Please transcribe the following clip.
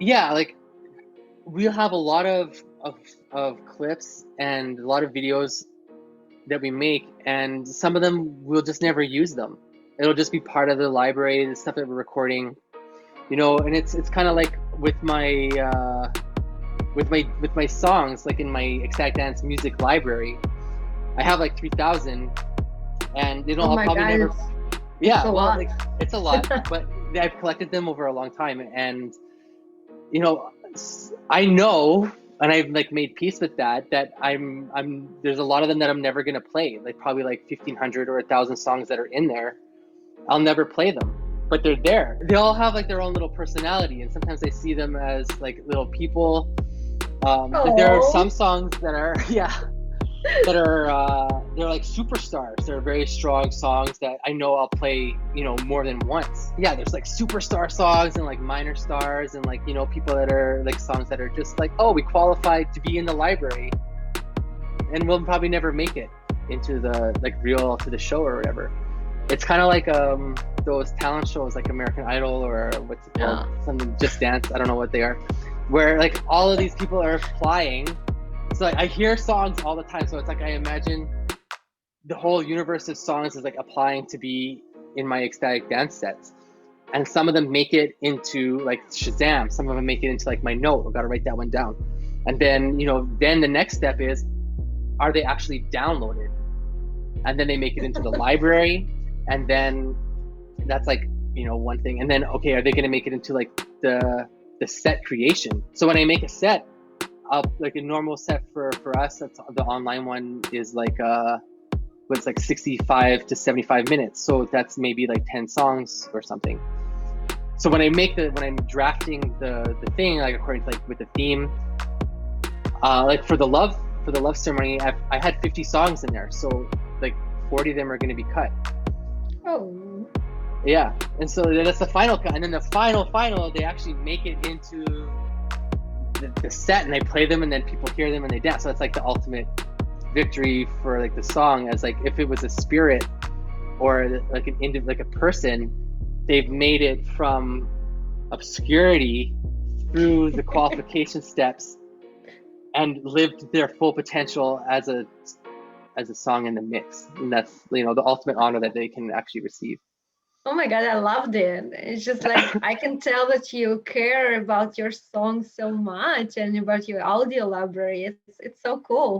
yeah, like we'll have a lot of clips and a lot of videos that we make, and some of them we'll just never use them. It'll just be part of the library, the stuff that we're recording, and it's kind of like with my songs, like in my Ecstatic Dance music library. I have like 3,000, and Oh I'll my probably God, never. it's Yeah, a well, lot. like it's a lot, but I've collected them over a long time, and you know, I know, and I've like made peace with that there's a lot of them that I'm never gonna play, like probably like 1,500 or 1,000 songs that are in there. I'll never play them, but they're there. They all have like their own little personality, and sometimes I see them as like little people. Like there are some Oh, songs that are yeah, that are they're like superstars. They're very strong songs that I know I'll play, more than once. Yeah, there's like superstar songs and like minor stars and like people that are like songs that are just like, oh, we qualified to be in the library, and we'll probably never make it into the like real to the show or whatever. It's kind of like those talent shows like American Idol or what's it called, yeah. something Just Dance. I don't know what they are, where like all of these people are applying. So like, I hear songs all the time, so it's like I imagine the whole universe of songs is like applying to be in my Ecstatic Dance sets. And some of them make it into like Shazam. Some of them make it into like my note. I've got to write that one down. And then, then the next step is, are they actually downloaded? And then they make it into the library. And then that's like, one thing. And then, okay, are they going to make it into like the set creation? So when I make a set, like a normal set for us, that's the online one is like was like 65 to 75 minutes. So that's maybe like 10 songs or something. So when I'm drafting the thing, like according to like with the theme, like for the love ceremony, I had 50 songs in there. So like 40 of them are going to be cut. Oh, Yeah. And so that's the final cut. And then the final, they actually make it into the set, and they play them, and then people hear them and they dance. So it's like the ultimate victory for like the song, as like if it was a spirit or like like a person, they've made it from obscurity through the qualification steps and lived their full potential as a song in the mix. And that's the ultimate honor that they can actually receive. oh my God, I loved it. It's just like I can tell that you care about your song so much and about your audio library. It's so cool.